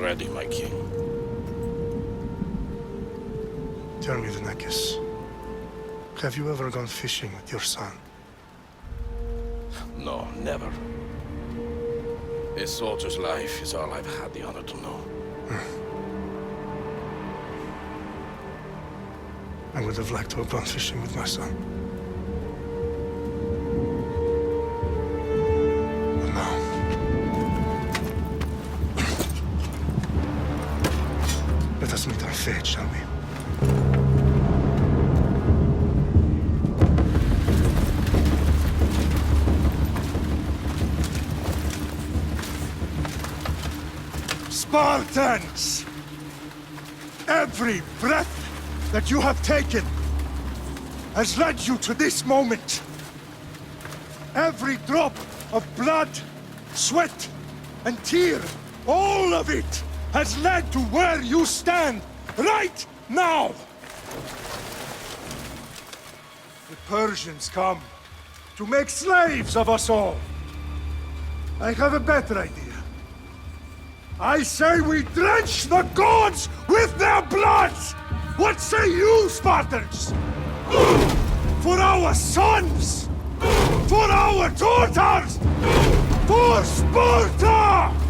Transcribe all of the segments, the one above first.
ready, my king. Tell me, Vinakis, have you ever gone fishing with your son? No, never. A soldier's life is all I've had the honor to know. I would have liked to have gone fishing with my son. But no. Let us meet our fate, shall we? Spartans! Every breath that you have taken has led you to this moment. Every drop of blood, sweat, and tear, all of it has led to where you stand right now. The Persians come to make slaves of us all. I have a better idea. I say we drench the gods with their blood! What say you, Spartans? For our sons! For our daughters! For Sparta!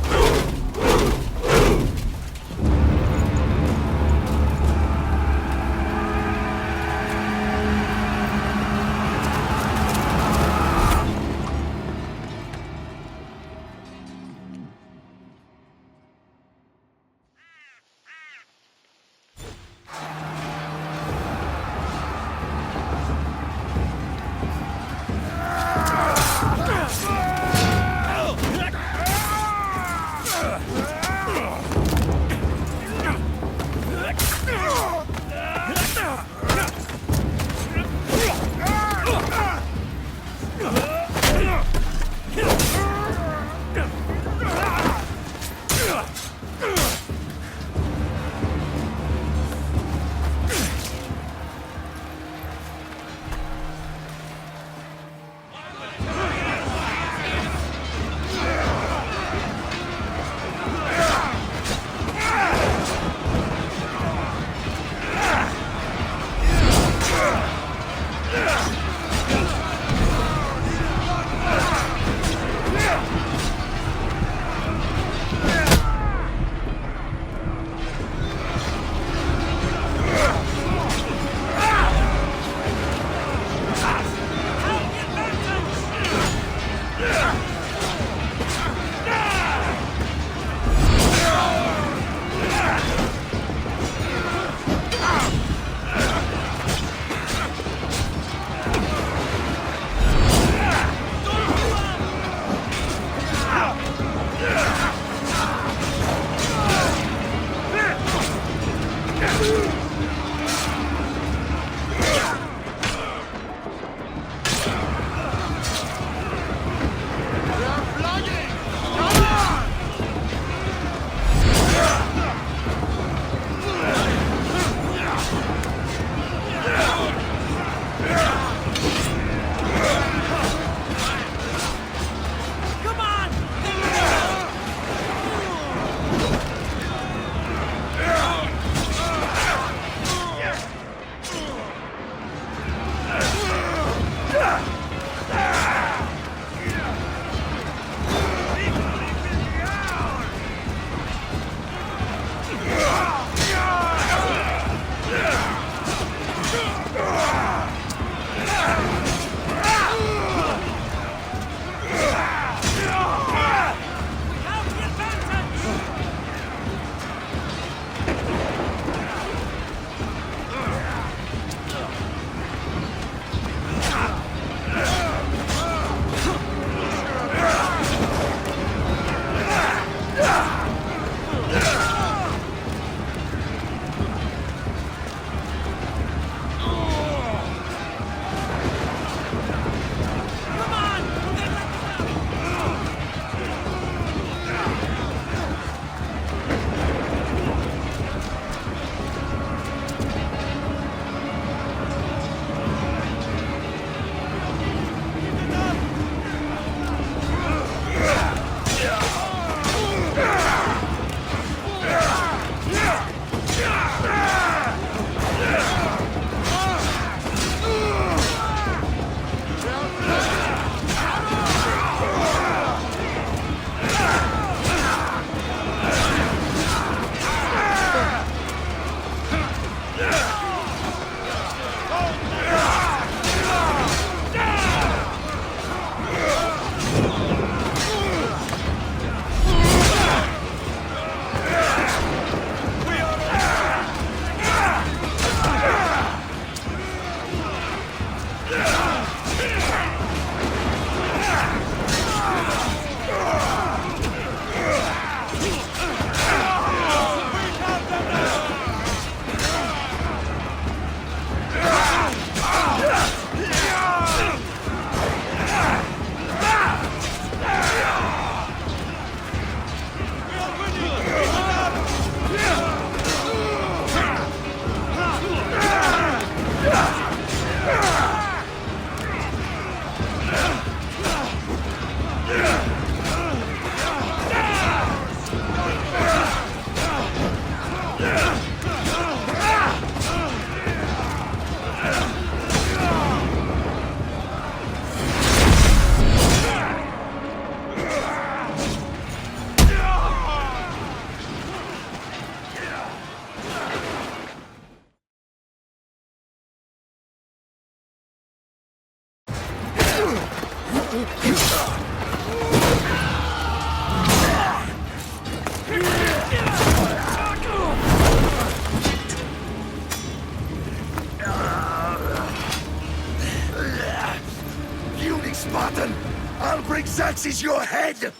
Spartan! I'll bring Xerxes your head!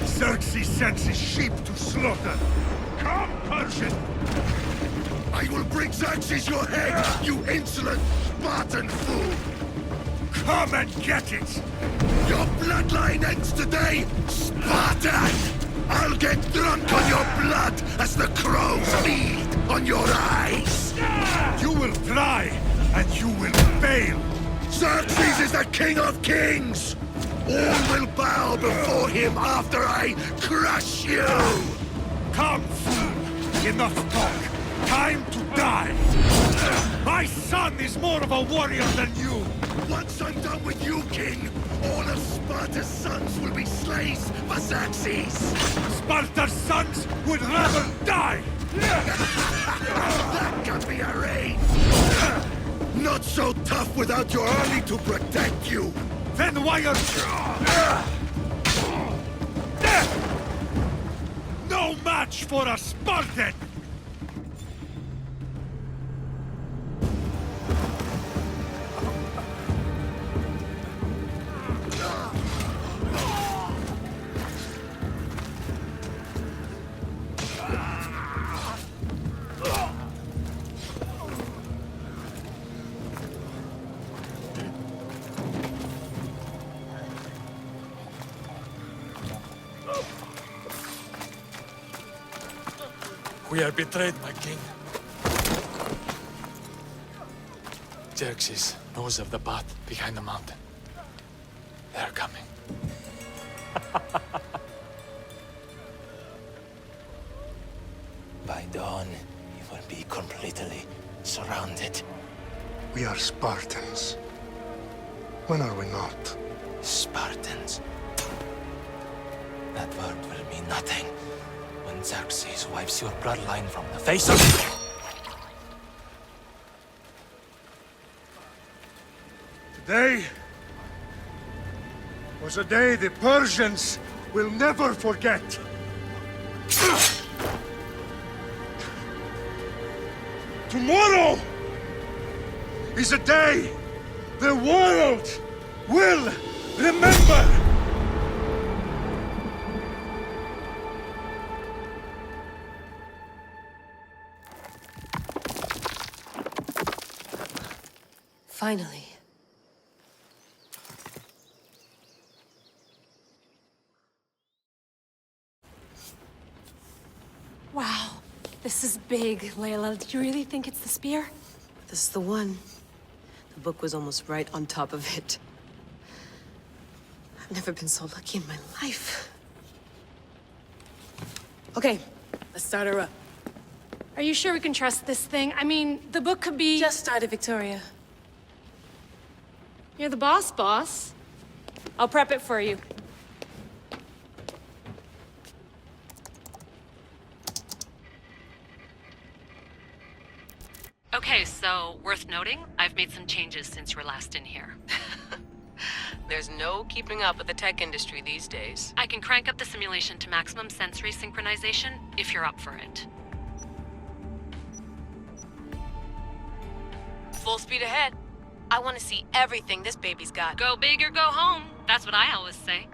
Xerxes sends his sheep to slaughter. Come, Persian! I will bring Xerxes your head, you insolent Spartan fool! Come and get it! Your bloodline ends today, Spartan! I'll get drunk on your blood as the crows feed on your eyes! You will try, and you will fail! Xerxes is the king of kings! All will bow before him after I crush you! Come, fool! Enough talk! Time to die! My son is more of a warrior than you! Once I'm done with you, king, all of Sparta's sons will be slaves for Xerxes! Sparta's sons would rather die! That can be arranged! Not so tough without your army to protect you! Then why are you... No match for a Spartan! We are betrayed, my king. Xerxes knows of the path behind the mountain. They're coming. By dawn, you will be completely surrounded. We are Spartans. When are we not? Spartans. That word will mean nothing when Xerxes wipes your bloodline from the face of... Today was a day the Persians will never forget. Tomorrow is a day the world will remember. Finally. Wow, this is big, Layla. Do you really think it's the spear? This is the one. The book was almost right on top of it. I've never been so lucky in my life. Okay, let's start her up. Are you sure we can trust this thing? I mean, the book could be... Just started, Victoria. You're the boss. I'll prep it for you. Okay, so worth noting, I've made some changes since you were last in here. There's no keeping up with the tech industry these days. I can crank up the simulation to maximum sensory synchronization if you're up for it. Full speed ahead. I want to see everything this baby's got. Go big or go home. That's what I always say.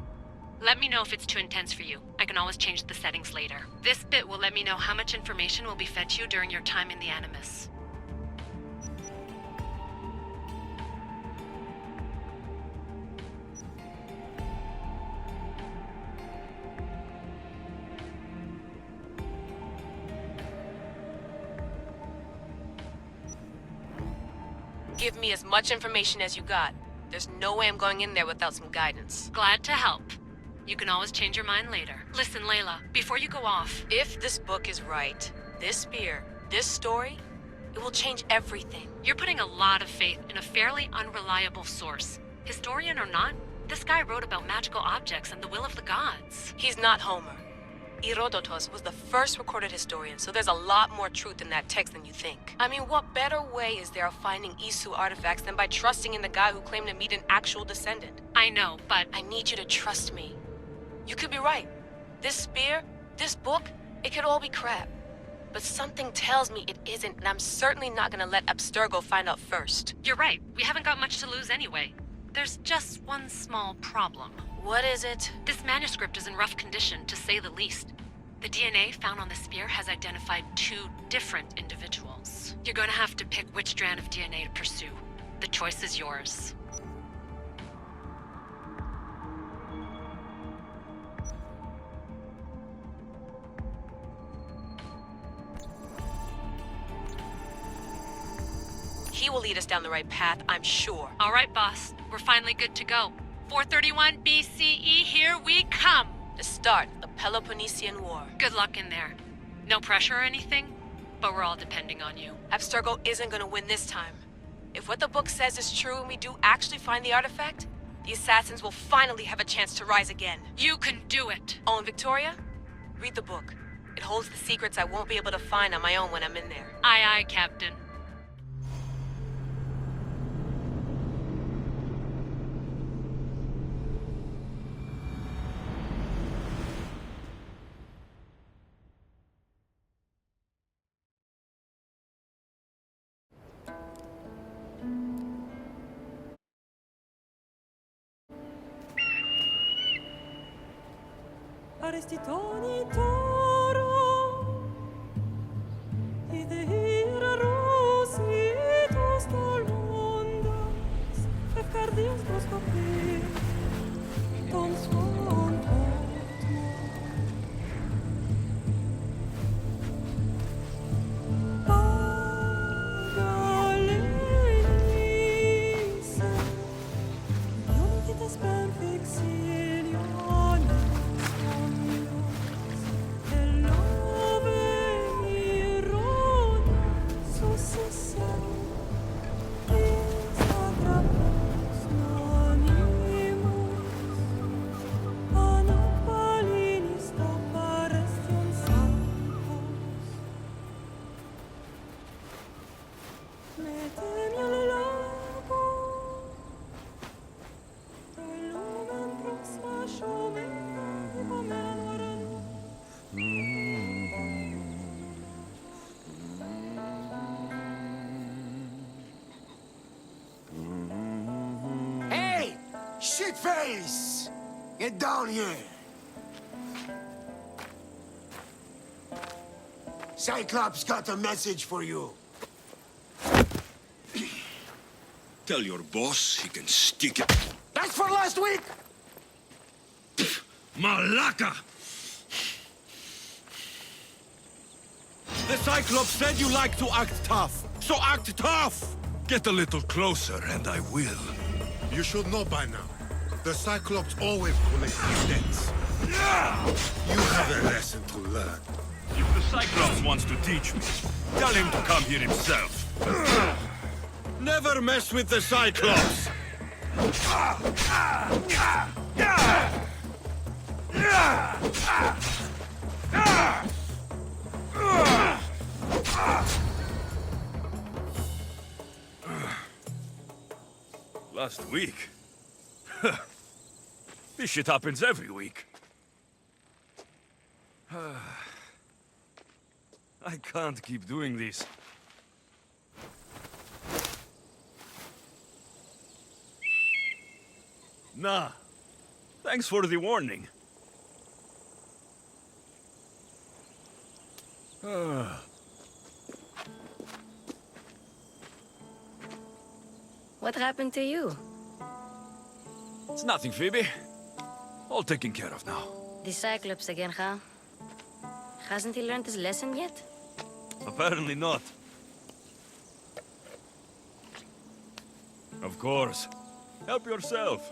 Let me know if it's too intense for you. I can always change the settings later. This bit will let me know how much information will be fed to you during your time in the Animus. Give me as much information as you got. There's no way I'm going in there without some guidance. Glad to help. You can always change your mind later. Listen, Layla, before you go off... If this book is right, this spear, this story, it will change everything. You're putting a lot of faith in a fairly unreliable source. Historian or not, this guy wrote about magical objects and the will of the gods. He's not Homer. Herodotus was the first recorded historian, so there's a lot more truth in that text than you think. I mean, what better way is there of finding Isu artifacts than by trusting in the guy who claimed to meet an actual descendant? I know, but... I need you to trust me. You could be right. This spear, this book, it could all be crap. But something tells me it isn't, and I'm certainly not gonna let Abstergo find out first. You're right. We haven't got much to lose anyway. There's just one small problem. What is it? This manuscript is in rough condition, to say the least. The DNA found on the spear has identified 2 different individuals. You're gonna have to pick which strand of DNA to pursue. The choice is yours. He will lead us down the right path, I'm sure. All right, boss. We're finally good to go. 431 BCE, here we come! The start of the Peloponnesian War. Good luck in there. No pressure or anything, but we're all depending on you. Abstergo isn't gonna win this time. If what the book says is true and we do actually find the artifact, the assassins will finally have a chance to rise again. You can do it! Oh, and Victoria? Read the book. It holds the secrets I won't be able to find on my own when I'm in there. Aye, aye, Captain. Arestitoni toro, idehira rositos tolondas, efcardios proskopir, tom svon Pagalenise, ionikites perfectilione. Shitface! Get down here! Cyclops got a message for you. Tell your boss he can stick it. That's for last week! Malaka! The Cyclops said you like to act tough, so act tough! Get a little closer and I will. You should know by now. The Cyclops always collect his debts. You have a lesson to learn. If the Cyclops wants to teach me, tell him to come here himself. Never mess with the Cyclops! Last week? This shit happens every week. I can't keep doing this. Nah. Thanks for the warning. What happened to you? It's nothing, Phoebe. All taken care of now. The Cyclops again, huh? Hasn't he learned his lesson yet? Apparently not. Of course. Help yourself.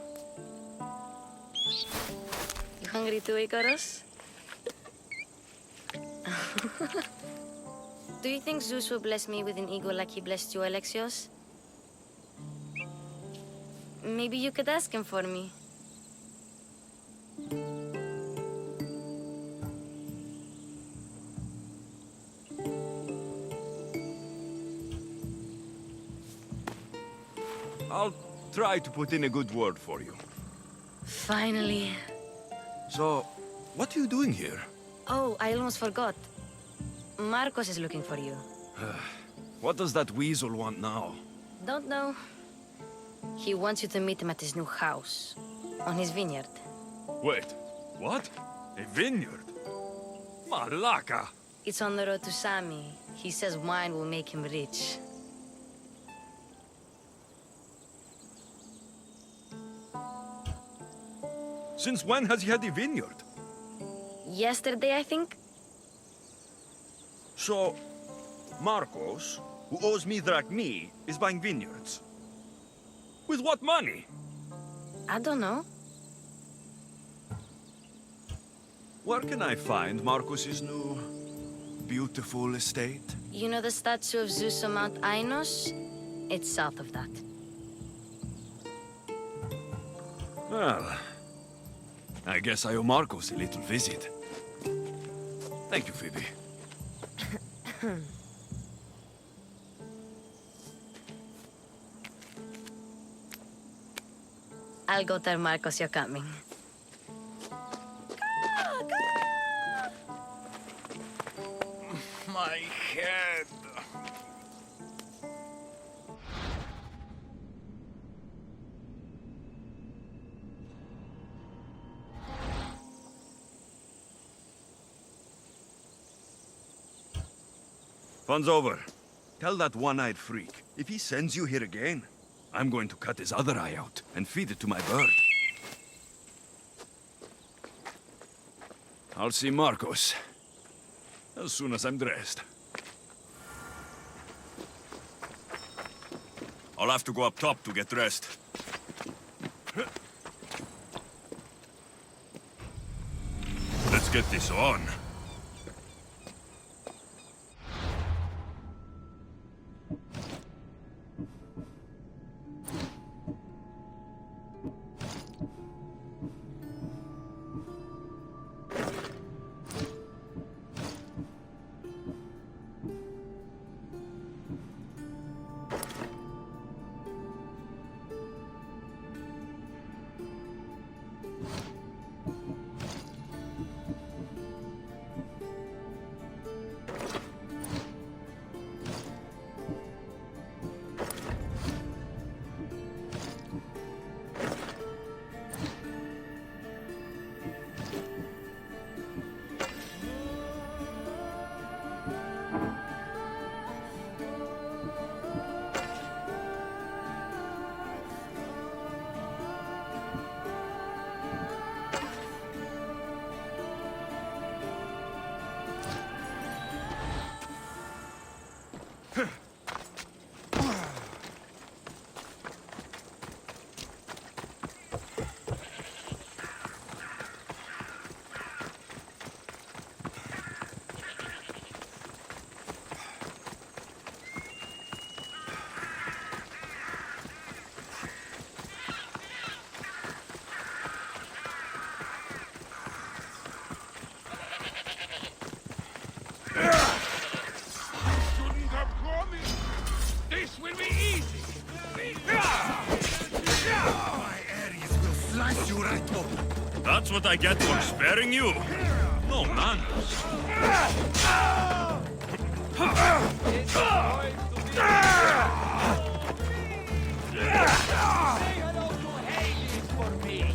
You hungry too, Icarus? Do you think Zeus will bless me with an ego like he blessed you, Alexios? Maybe you could ask him for me. I'll try to put in a good word for you. Finally. So, what are you doing here? Oh, I almost forgot. Marcos is looking for you. What does that weasel want now? Don't know. He wants you to meet him at his new house. On his vineyard. Wait, what? A vineyard? Malaka! It's on the road to Sami. He says wine will make him rich. Since when has he had a vineyard? Yesterday, I think? So, Marcos, who owes me drachmi, is buying vineyards. With what money? I don't know. Where can I find Marcos's new, beautiful estate? You know the statue of Zeus on Mount Ainos? It's south of that. Well, I guess I owe Marcos a little visit. Thank you, Phoebe. I'll go tell Marcos you're coming. My head. Fun's over. Tell that one-eyed freak, if he sends you here again, I'm going to cut his other eye out and feed it to my bird. I'll see Marcos as soon as I'm dressed. I'll have to go up top to get dressed. Let's get this on. That's what I get for sparing you. No manners. Say hello to Hades for me.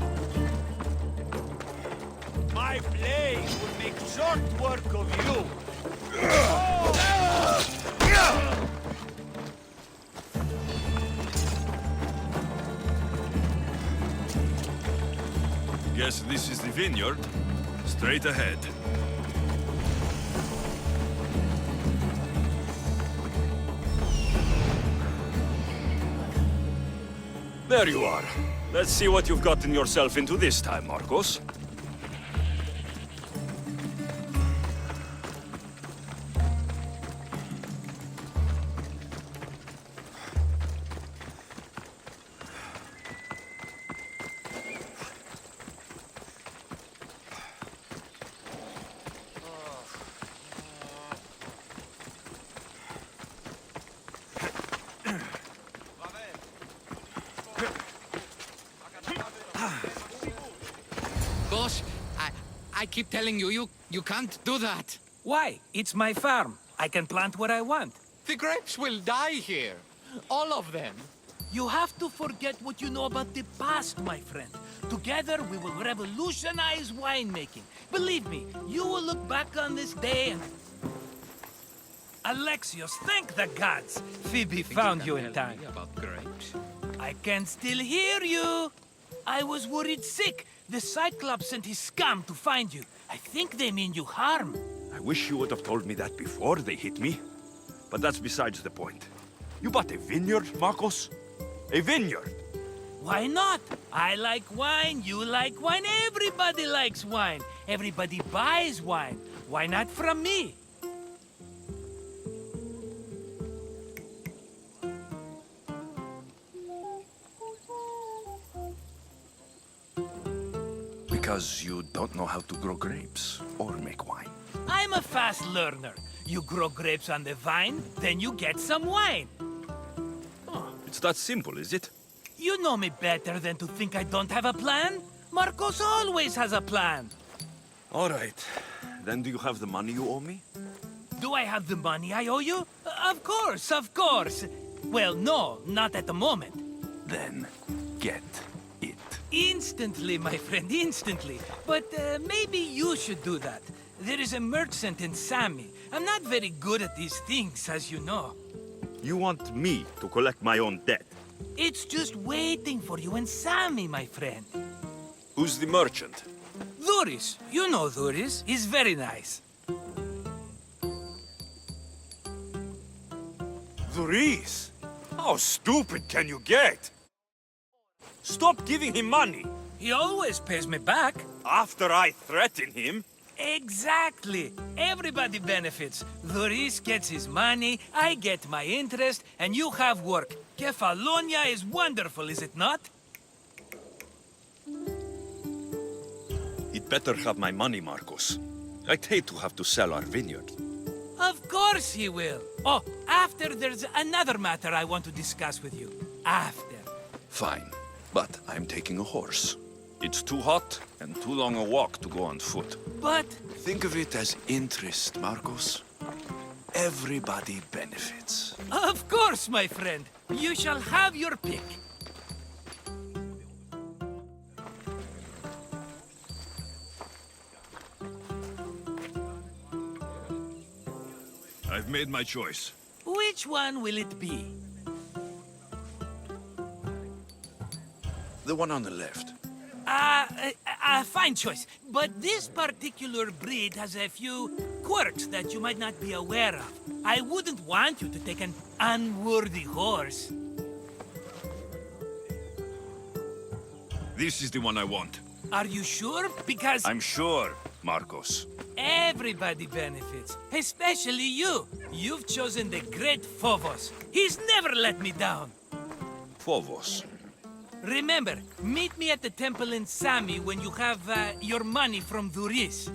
Guess this is the vineyard. Straight ahead. There you are. Let's see what you've gotten yourself into this time, Marcos. Boss, I keep telling you, you can't do that. Why? It's my farm. I can plant what I want. The grapes will die here. All of them. You have to forget what you know about the past, my friend. Together, we will revolutionize winemaking. Believe me, you will look back on this day and... Alexios, thank the gods! Phoebe found you in time. About grapes? I can still hear you! I was worried sick. The Cyclops sent his scum to find you. I think they mean you harm. I wish you would have told me that before they hit me. But that's besides the point. You bought a vineyard, Marcos? A vineyard? Why not? I like wine, you like wine, everybody likes wine. Everybody buys wine. Why not from me? Because you don't know how to grow grapes or make wine. I'm a fast learner. You grow grapes on the vine, then you get some wine. Oh, it's that simple, is it? You know me better than to think I don't have a plan. Marcos always has a plan. All right. Then do you have the money you owe me? Do I have the money I owe you? Of course, of course. Well, no, not at the moment. Then get it. Instantly, my friend, instantly. But maybe you should do that. There is a merchant in Sami. I'm not very good at these things, as you know. You want me to collect my own debt? It's just waiting for you in Sami, my friend. Who's the merchant? Dhuris. You know Dhuris. He's very nice. Dhuris? How stupid can you get? Stop giving him money! He always pays me back. After I threaten him? Exactly. Everybody benefits. Dhuris gets his money, I get my interest, and you have work. Kefalonia is wonderful, is it not? He'd better have my money, Marcos. I'd hate to have to sell our vineyard. Of course he will. Oh, after there's another matter I want to discuss with you. After. Fine, but I'm taking a horse. It's too hot and too long a walk to go on foot. But... Think of it as interest, Marcos. Everybody benefits. Of course, my friend. You shall have your pick. I've made my choice. Which one will it be? The one on the left. Fine choice. But this particular breed has a few quirks that you might not be aware of. I wouldn't want you to take an unworthy horse. This is the one I want. Are you sure? Because... I'm sure, Marcos. Everybody benefits, especially you. You've chosen the great Phobos. He's never let me down. Phobos. Remember, meet me at the temple in Sami when you have your money from Dhuris.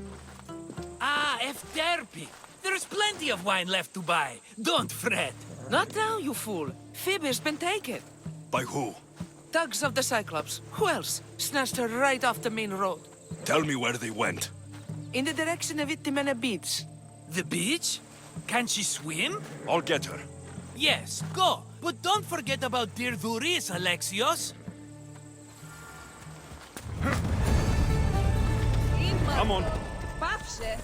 Ah, Efterpi. There's plenty of wine left to buy. Don't fret. Not now, you fool. Phoebe's been taken. By who? Thugs of the Cyclops. Who else? Snatched her right off the main road. Tell me where they went. In the direction of Itimena Beach. The beach? Can she swim? I'll get her. Yes, go. But don't forget about dear Dhuris, Alexios. Come on. Πάψε.